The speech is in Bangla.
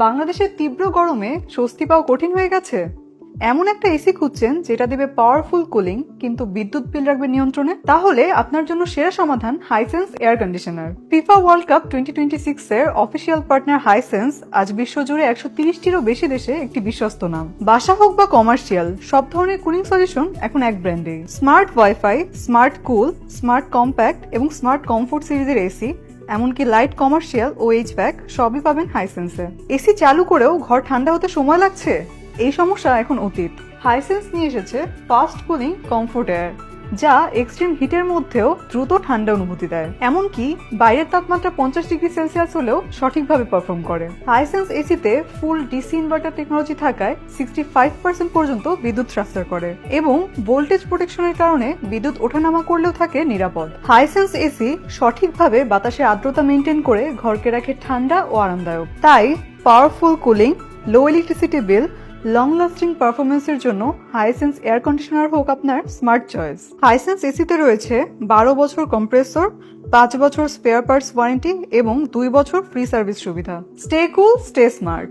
বাংলাদেশের তীব্র গরমে স্বস্তি পাওয়া কঠিন হয়ে গেছে? এমন একটা এসি খুঁজছেন যেটা দেবে পাওয়ারফুল কুলিং কিন্তু বিদ্যুৎ বিল রাখবে নিয়ন্ত্রণে? তাহলে আপনার জন্য সেরা সমাধান Hisense air conditioner. FIFA world cup 2026 এর অফিসিয়াল পার্টনার হাইসেন্স আজ বিশ্বজুড়ে 130টিরও বেশি দেশে একটি বিশ্বস্ত নাম। বাসা হোক বা কমার্শিয়াল, সব ধরনের কুলিং সলিউশন এখন এক ব্র্যান্ডে। স্মার্ট ওয়াইফাই, স্মার্ট কুল, স্মার্ট কম্প্যাক্ট এবং স্মার্ট কমফোর্ট সিরিজের এসি, এমনকি লাইট কমার্শিয়াল ও এইচভ্যাক সবই পাবেন হাইসেন্সে। এসি চালু করেও ঘর ঠান্ডা হতে সময় লাগছে? এই সমস্যা এখন অতীত। হাইসেন্স নিয়ে এসেছে ফাস্ট কুলিং কমফোর্ট এয়ার, যা এক্সট্রিম হিটের মধ্যেও দ্রুত ঠান্ডা অনুভূতি দেয়। এমনকি বাইরের তাপমাত্রা 50 ডিগ্রি সেলসিয়াস হলেও সঠিকভাবে পারফর্ম করে। হাইসেন্স এসিতে ফুল ডিসি ইনভার্টার টেকনোলজি থাকায় 65% পর্যন্ত বিদ্যুৎ সাশ্রয় করে এবং ভোল্টেজ প্রোটেকশনের কারণে বিদ্যুৎ ওঠানামা করলেও থাকে নিরাপদ। হাইসেন্স এসি সঠিকভাবে বাতাসের আর্দ্রতা মেনটেন করে ঘরকে রাখে ঠান্ডা ও আরামদায়ক। তাই পাওয়ারফুল কুলিং, লো ইলেকট্রিসিটি বিল, লং লাস্টিং পারফরমেন্সের জন্য হাইসেন্স এয়ার কন্ডিশনার হোক আপনার স্মার্ট চয়েস। হাইসেন্স এসিতে রয়েছে 12 বছর কম্প্রেসর, 5 বছর স্পেয়ার পার্টস ওয়ারেন্টি এবং 2 বছর ফ্রি সার্ভিস সুবিধা। স্টে কুল, স্টে স্মার্ট।